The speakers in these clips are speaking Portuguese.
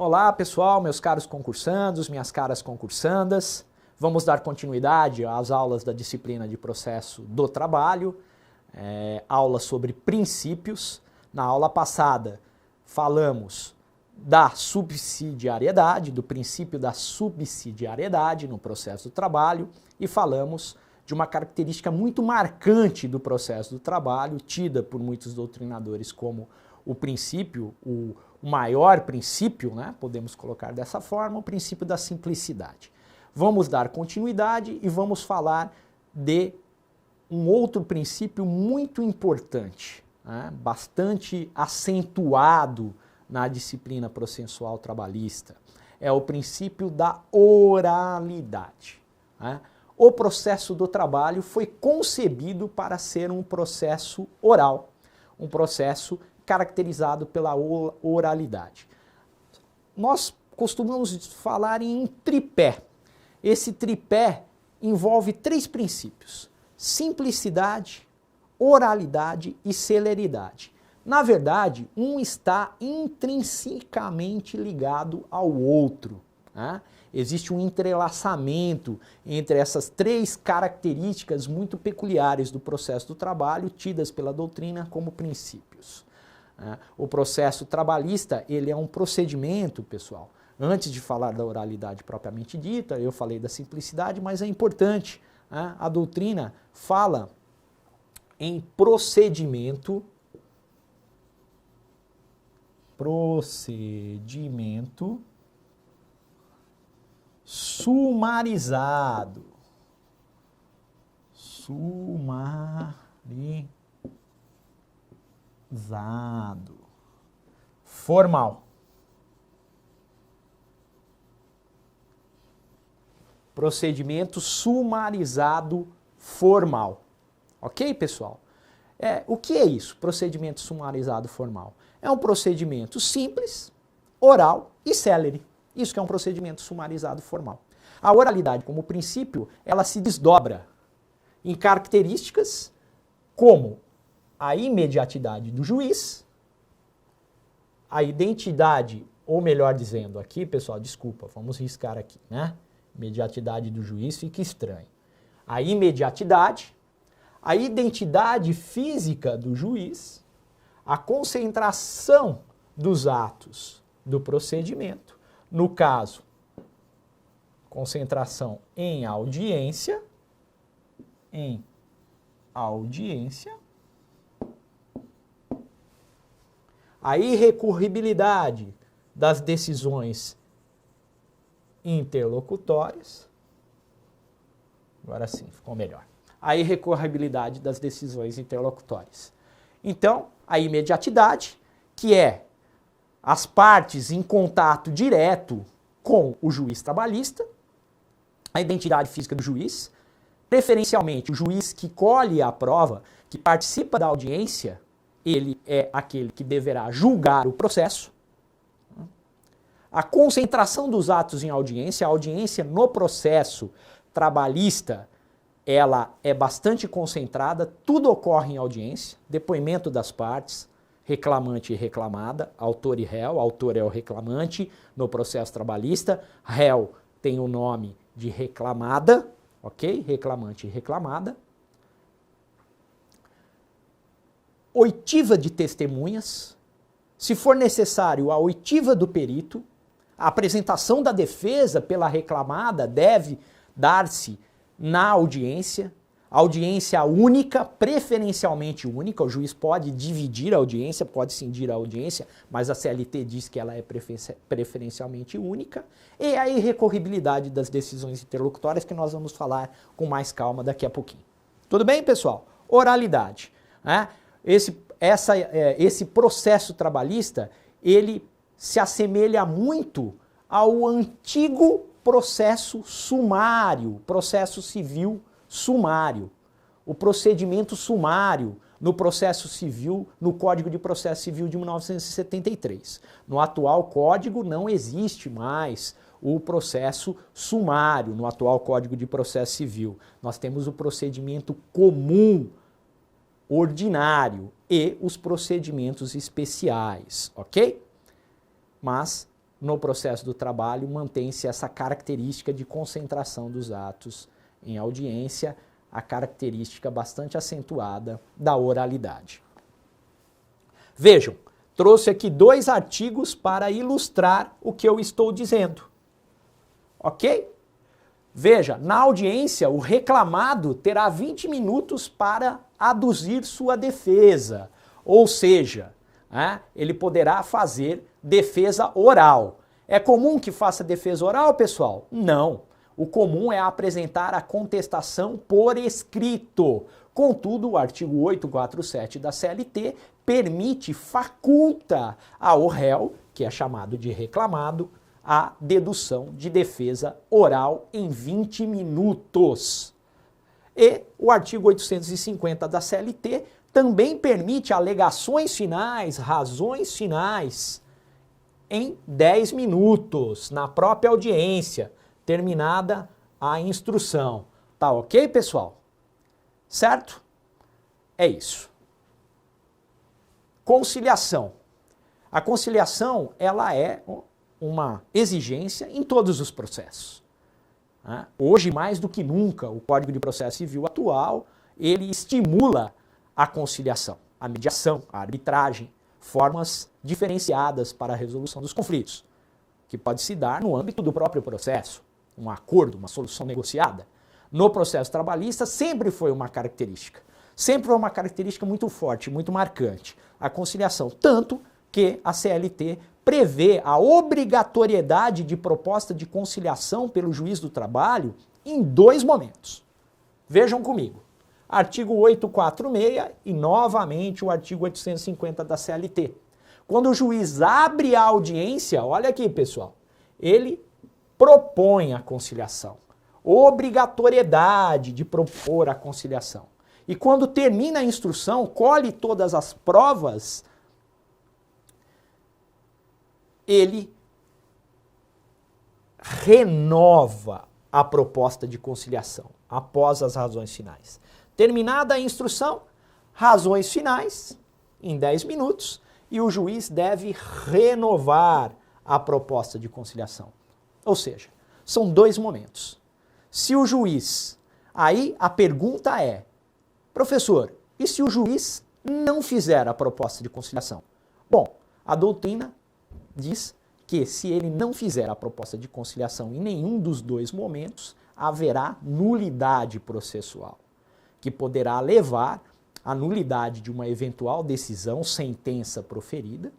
Olá pessoal, meus caros concursandos, minhas caras concursandas. Vamos dar continuidade às aulas da disciplina de processo do trabalho, aula sobre princípios. Na aula passada falamos da subsidiariedade, do princípio da subsidiariedade no processo do trabalho e falamos de uma característica muito marcante do processo do trabalho, tida por muitos doutrinadores como o princípio, o maior princípio, né? Podemos colocar dessa forma, o princípio da simplicidade. Vamos dar continuidade e vamos falar de um outro princípio muito importante, né? Bastante acentuado na disciplina processual trabalhista. É o princípio da oralidade, né? O processo do trabalho foi concebido para ser um processo oral, um processo caracterizado pela oralidade. Nós costumamos falar em tripé. Esse tripé envolve três princípios: simplicidade, oralidade e celeridade. Na verdade, um está intrinsecamente ligado ao outro, né? Existe um entrelaçamento entre essas três características muito peculiares do processo do trabalho, tidas pela doutrina como princípios. O processo trabalhista, ele é um procedimento, pessoal. Antes de falar da oralidade propriamente dita, eu falei da simplicidade, mas é importante, né? A doutrina fala em procedimento sumarizado. Formal. Procedimento sumarizado formal. Ok, pessoal? O que é isso? Procedimento sumarizado formal. É um procedimento simples, oral e célere. Isso que é um procedimento sumarizado formal. A oralidade, como princípio, ela se desdobra em características como a imediatidade do juiz, a identidade, ou melhor dizendo aqui, pessoal, desculpa, vamos riscar aqui, né? Imediatidade do juiz fica estranho. A imediatidade, a identidade física do juiz, a concentração dos atos do procedimento, no caso, concentração em audiência, a irrecorribilidade das decisões interlocutórias, agora sim, ficou melhor, a irrecorribilidade das decisões interlocutórias. Então, a imediatidade, que é as partes em contato direto com o juiz trabalhista, a identidade física do juiz, preferencialmente o juiz que colhe a prova, que participa da audiência, ele é aquele que deverá julgar o processo. A concentração dos atos em audiência, a audiência no processo trabalhista, ela é bastante concentrada, tudo ocorre em audiência, depoimento das partes, reclamante e reclamada, autor e réu, autor é o reclamante no processo trabalhista, réu tem o nome de reclamada, ok? Reclamante e reclamada. Oitiva de testemunhas, se for necessário a oitiva do perito, a apresentação da defesa pela reclamada deve dar-se na audiência, audiência única, preferencialmente única, o juiz pode dividir a audiência, pode cindir a audiência, mas a CLT diz que ela é preferencialmente única, e a irrecorribilidade das decisões interlocutórias, que nós vamos falar com mais calma daqui a pouquinho. Tudo bem, pessoal? Oralidade, né? Esse processo trabalhista, ele se assemelha muito ao antigo processo sumário, processo civil sumário. O procedimento sumário no processo civil, no Código de Processo Civil de 1973. No atual Código não existe mais o processo sumário, no atual Código de Processo Civil. Nós temos o procedimento comum, ordinário e os procedimentos especiais, ok? Mas no processo do trabalho mantém-se essa característica de concentração dos atos em audiência, a característica bastante acentuada da oralidade. Vejam, trouxe aqui 2 artigos para ilustrar o que eu estou dizendo. Ok? Veja, na audiência, o reclamado terá 20 minutos para aduzir sua defesa, ou seja, ele poderá fazer defesa oral. É comum que faça defesa oral, pessoal? Não. O comum é apresentar a contestação por escrito. Contudo, o artigo 847 da CLT permite, faculta ao réu, que é chamado de reclamado, a dedução de defesa oral em 20 minutos. E o artigo 850 da CLT também permite alegações finais, razões finais, em 10 minutos, na própria audiência, terminada a instrução. Tá ok, pessoal? Certo? É isso. Conciliação. A conciliação, ela é uma exigência em todos os processos. Hoje, mais do que nunca, o Código de Processo Civil atual, ele estimula a conciliação, a mediação, a arbitragem, formas diferenciadas para a resolução dos conflitos, que pode se dar no âmbito do próprio processo, um acordo, uma solução negociada. No processo trabalhista sempre foi uma característica, muito forte, muito marcante, a conciliação, tanto que a CLT prevê a obrigatoriedade de proposta de conciliação pelo juiz do trabalho em 2 momentos. Vejam comigo. Artigo 846 e, novamente, o artigo 850 da CLT. Quando o juiz abre a audiência, olha aqui, pessoal, ele propõe a conciliação. Obrigatoriedade de propor a conciliação. E quando termina a instrução, colhe todas as provas, ele renova a proposta de conciliação após as razões finais. Terminada a instrução, razões finais em 10 minutos e o juiz deve renovar a proposta de conciliação. Ou seja, são 2 momentos. Se o juiz... Aí a pergunta é, professor, e se o juiz não fizer a proposta de conciliação? Bom, a doutrina diz que se ele não fizer a proposta de conciliação em nenhum dos 2 momentos, haverá nulidade processual, que poderá levar à nulidade de uma eventual decisão, sentença proferida,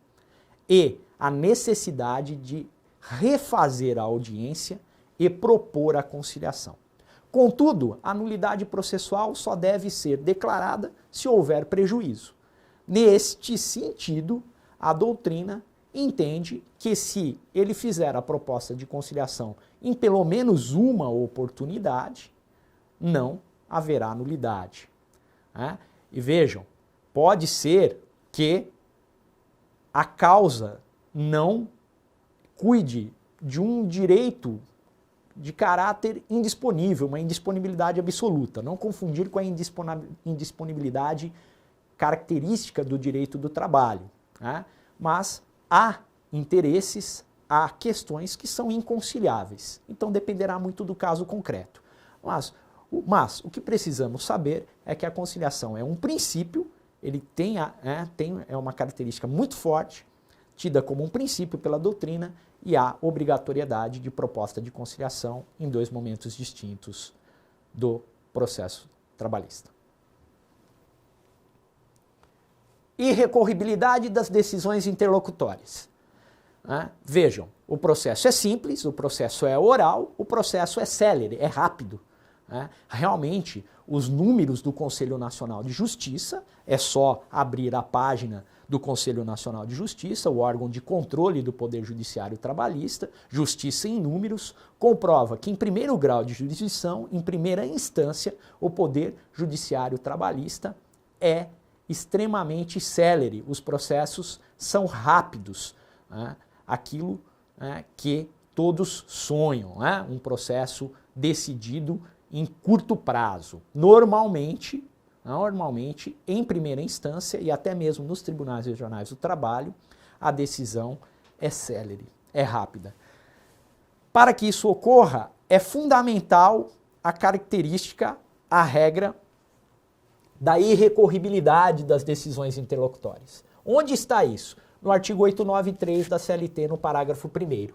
e a necessidade de refazer a audiência e propor a conciliação. Contudo, a nulidade processual só deve ser declarada se houver prejuízo. Neste sentido, a doutrina entende que se ele fizer a proposta de conciliação em pelo menos uma oportunidade, não haverá nulidade. E vejam, pode ser que a causa não cuide de um direito de caráter indisponível, uma indisponibilidade absoluta. Não confundir com a indisponibilidade característica do direito do trabalho. Mas há interesses, há questões que são inconciliáveis. Então dependerá muito do caso concreto. Mas o que precisamos saber é que a conciliação é um princípio, ele é uma característica muito forte, tida como um princípio pela doutrina, e há obrigatoriedade de proposta de conciliação em 2 momentos distintos do processo trabalhista. Irrecorribilidade das decisões interlocutórias. Vejam, o processo é simples, o processo é oral, o processo é célere, é rápido. Realmente, os números do Conselho Nacional de Justiça, é só abrir a página do Conselho Nacional de Justiça, o órgão de controle do Poder Judiciário Trabalhista, Justiça em Números, comprova que em primeiro grau de jurisdição, em primeira instância, o Poder Judiciário Trabalhista é extremamente célere, os processos são rápidos, aquilo que todos sonham, um processo decidido em curto prazo. Normalmente, em primeira instância e até mesmo nos tribunais regionais do trabalho, a decisão é célere. é rápida. Para que isso ocorra, é fundamental a característica, a regra da irrecorribilidade das decisões interlocutórias. Onde está isso? No artigo 893 da CLT, no parágrafo 1º.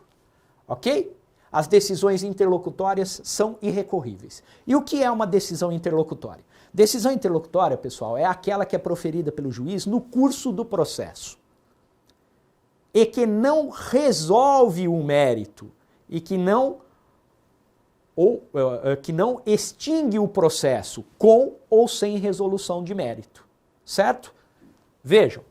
Ok? As decisões interlocutórias são irrecorríveis. E o que é uma decisão interlocutória? Decisão interlocutória, pessoal, é aquela que é proferida pelo juiz no curso do processo e que não resolve o mérito e que não extingue o processo com ou sem resolução de mérito. Certo? Vejam.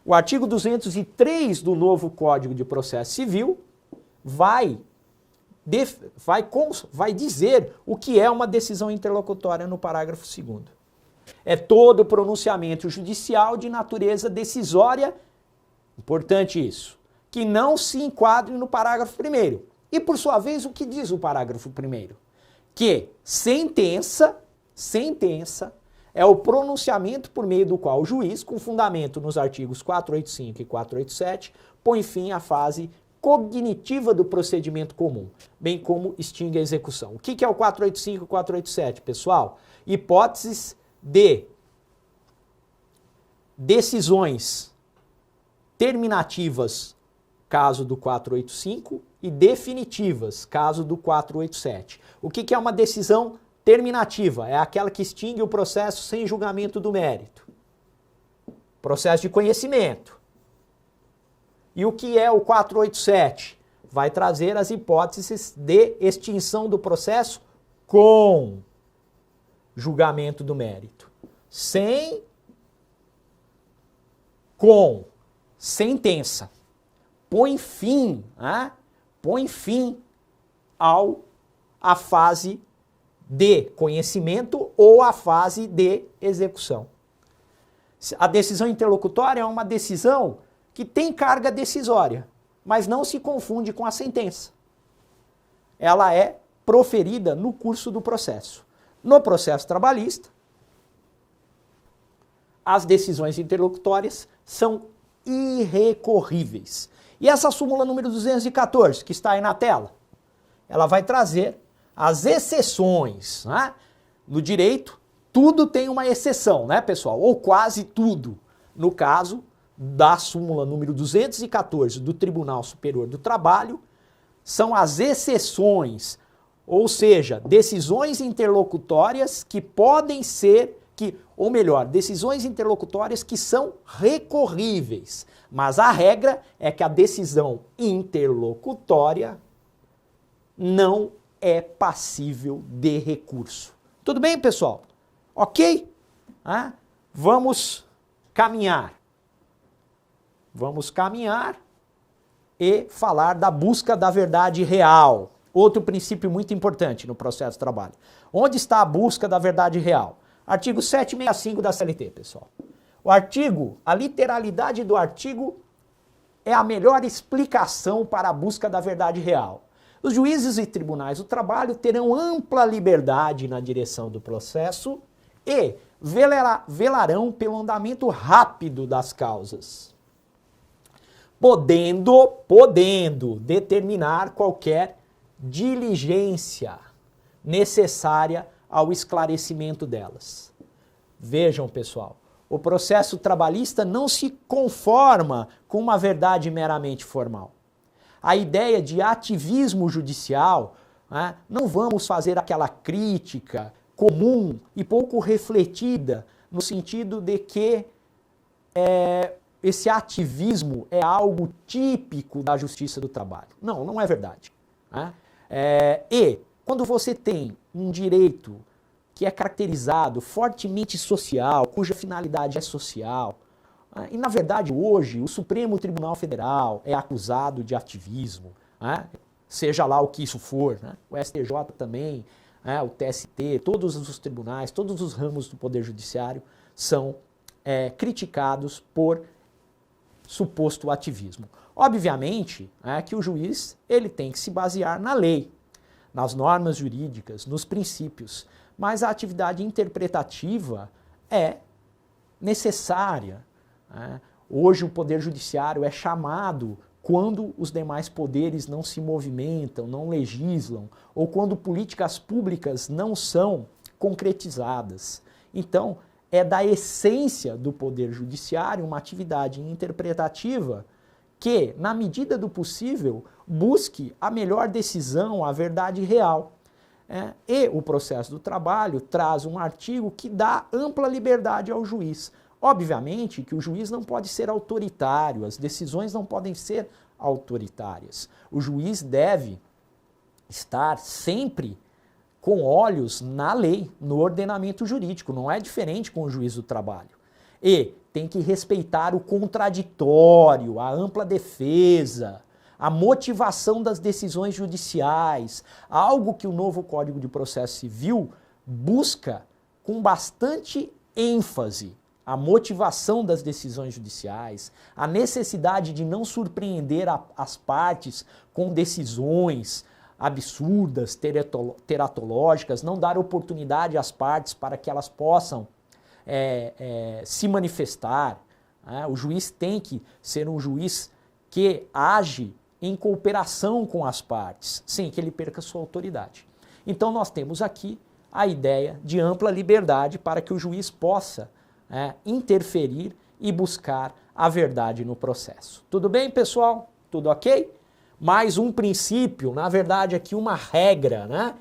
O artigo 203 do novo Código de Processo Civil vai dizer o que é uma decisão interlocutória no parágrafo 2º. É todo pronunciamento judicial de natureza decisória, importante isso, que não se enquadre no parágrafo 1º. E, por sua vez, o que diz o parágrafo 1º? Que sentença é o pronunciamento por meio do qual o juiz, com fundamento nos artigos 485 e 487, põe fim à fase cognitiva do procedimento comum, bem como extingue a execução. O que é o 485 e 487, pessoal? Hipóteses de decisões terminativas, caso do 485, e definitivas, caso do 487. O que é uma decisão terminativa? É aquela que extingue o processo sem julgamento do mérito. Processo de conhecimento. E o que é o 487? Vai trazer as hipóteses de extinção do processo com julgamento do mérito. Sem, com, sentença. Põe fim à fase de conhecimento ou à fase de execução. A decisão interlocutória é uma decisão que tem carga decisória, mas não se confunde com a sentença. Ela é proferida no curso do processo. No processo trabalhista, as decisões interlocutórias são irrecorríveis. E essa súmula número 214, que está aí na tela, ela vai trazer as exceções. No direito, tudo tem uma exceção, né, pessoal? Ou quase tudo. No caso da súmula número 214 do Tribunal Superior do Trabalho, são as exceções, ou seja, decisões interlocutórias que podem ser, decisões interlocutórias que são recorríveis. Mas a regra é que a decisão interlocutória não é passível de recurso. Tudo bem, pessoal? Ok? Vamos caminhar. Vamos caminhar e falar da busca da verdade real. Outro princípio muito importante no processo de trabalho. Onde está a busca da verdade real? Artigo 765 da CLT, pessoal. A literalidade do artigo é a melhor explicação para a busca da verdade real. Os juízes e tribunais do trabalho terão ampla liberdade na direção do processo e velarão pelo andamento rápido das causas, podendo determinar qualquer diligência necessária ao esclarecimento delas. Vejam, pessoal, o processo trabalhista não se conforma com uma verdade meramente formal. A ideia de ativismo judicial, não vamos fazer aquela crítica comum e pouco refletida, no sentido de que esse ativismo é algo típico da justiça do trabalho. Não, não é verdade. E quando você tem um direito que é caracterizado fortemente social, cuja finalidade é social, e na verdade hoje o Supremo Tribunal Federal é acusado de ativismo, seja lá o que isso for, o STJ também, o TST, todos os tribunais, todos os ramos do Poder Judiciário são criticados por suposto ativismo. Obviamente que o juiz ele tem que se basear na lei, nas normas jurídicas, nos princípios, mas a atividade interpretativa é necessária. Hoje o Poder Judiciário é chamado quando os demais poderes não se movimentam, não legislam, ou quando políticas públicas não são concretizadas. Então, é da essência do Poder Judiciário uma atividade interpretativa que, na medida do possível, busque a melhor decisão, a verdade real. E o processo do trabalho traz um artigo que dá ampla liberdade ao juiz. Obviamente que o juiz não pode ser autoritário, as decisões não podem ser autoritárias. O juiz deve estar sempre com olhos na lei, no ordenamento jurídico, não é diferente com o juiz do trabalho. E tem que respeitar o contraditório, a ampla defesa, a motivação das decisões judiciais, algo que o novo Código de Processo Civil busca com bastante ênfase. A motivação das decisões judiciais, a necessidade de não surpreender as partes com decisões absurdas, teratológicas, não dar oportunidade às partes para que elas possam se manifestar. O juiz tem que ser um juiz que age em cooperação com as partes, sem que ele perca sua autoridade. Então nós temos aqui a ideia de ampla liberdade para que o juiz possa interferir e buscar a verdade no processo. Tudo bem, pessoal? Tudo ok? Mais um princípio, na verdade aqui uma regra, né?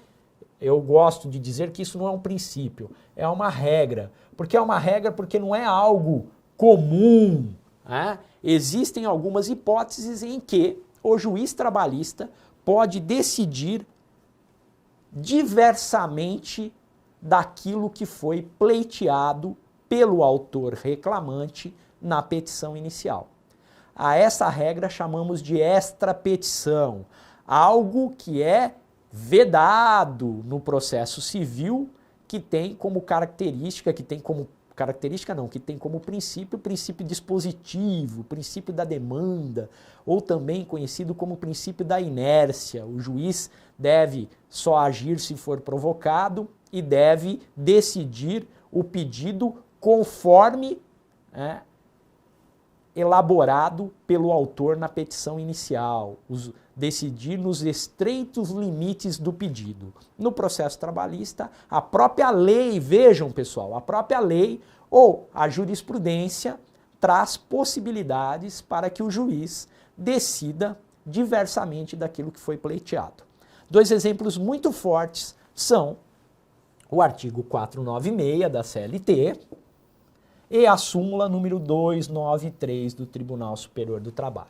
Eu gosto de dizer que isso não é um princípio, é uma regra. Por que é uma regra? Porque não é algo comum. Existem algumas hipóteses em que o juiz trabalhista pode decidir diversamente daquilo que foi pleiteado pelo autor reclamante na petição inicial. A essa regra chamamos de extrapetição, algo que é vedado no processo civil, que tem como característica, que tem como princípio, o princípio dispositivo, o princípio da demanda, ou também conhecido como princípio da inércia. O juiz deve só agir se for provocado e deve decidir o pedido conforme elaborado pelo autor na petição inicial, decidir nos estreitos limites do pedido. No processo trabalhista, a própria lei, vejam pessoal, a própria lei ou a jurisprudência traz possibilidades para que o juiz decida diversamente daquilo que foi pleiteado. Dois exemplos muito fortes são o artigo 496 da CLT e a súmula número 293 do Tribunal Superior do Trabalho.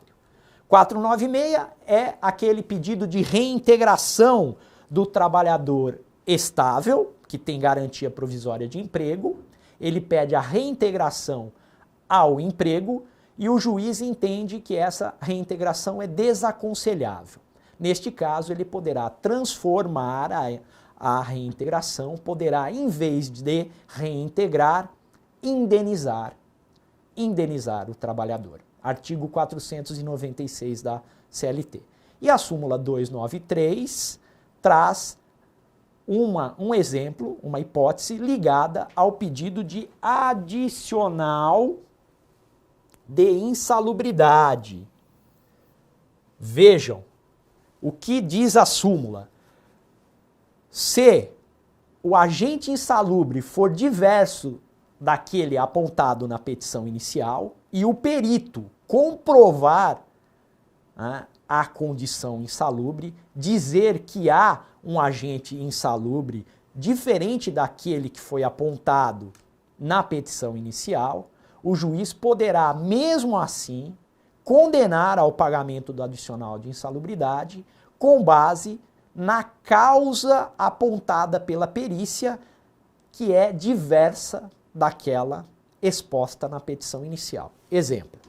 496 é aquele pedido de reintegração do trabalhador estável, que tem garantia provisória de emprego. Ele pede a reintegração ao emprego e o juiz entende que essa reintegração é desaconselhável. Neste caso, ele poderá transformar a reintegração, poderá, em vez de reintegrar, indenizar o trabalhador. Artigo 496 da CLT. E a súmula 293 traz um exemplo, uma hipótese ligada ao pedido de adicional de insalubridade. Vejam o que diz a súmula. Se o agente insalubre for diverso daquele apontado na petição inicial e o perito comprovar a condição insalubre, dizer que há um agente insalubre diferente daquele que foi apontado na petição inicial, o juiz poderá, mesmo assim, condenar ao pagamento do adicional de insalubridade com base na causa apontada pela perícia, que é diversa daquela exposta na petição inicial. Exemplo,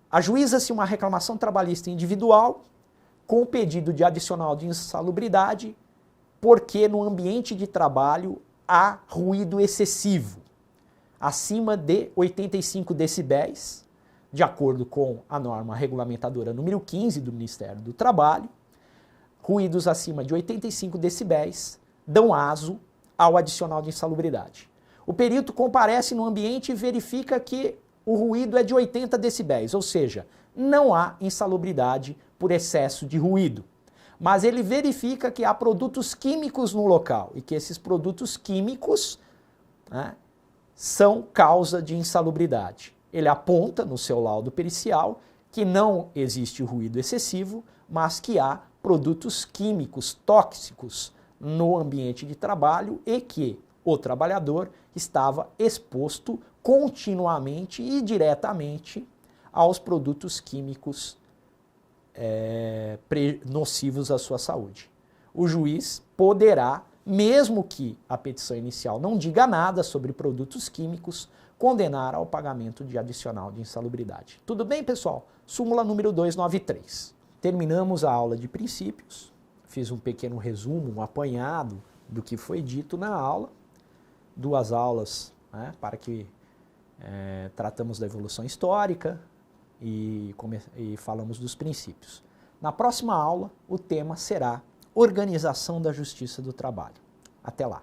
ajuiza-se uma reclamação trabalhista individual com pedido de adicional de insalubridade porque no ambiente de trabalho há ruído excessivo, acima de 85 decibéis, de acordo com a norma regulamentadora número 15 do Ministério do Trabalho. Ruídos acima de 85 decibéis dão aso ao adicional de insalubridade. O perito comparece no ambiente e verifica que o ruído é de 80 decibéis, ou seja, não há insalubridade por excesso de ruído. Mas ele verifica que há produtos químicos no local e que esses produtos químicos, né, são causa de insalubridade. Ele aponta no seu laudo pericial que não existe ruído excessivo, mas que há produtos químicos tóxicos no ambiente de trabalho e que o trabalhador estava exposto continuamente e diretamente aos produtos químicos nocivos à sua saúde. O juiz poderá, mesmo que a petição inicial não diga nada sobre produtos químicos, condenar ao pagamento de adicional de insalubridade. Tudo bem, pessoal? Súmula número 293. Terminamos a aula de princípios, fiz um pequeno resumo, um apanhado do que foi dito na aula, 2 aulas, né, para que tratamos da evolução histórica e falamos dos princípios. Na próxima aula, o tema será Organização da Justiça do Trabalho. Até lá!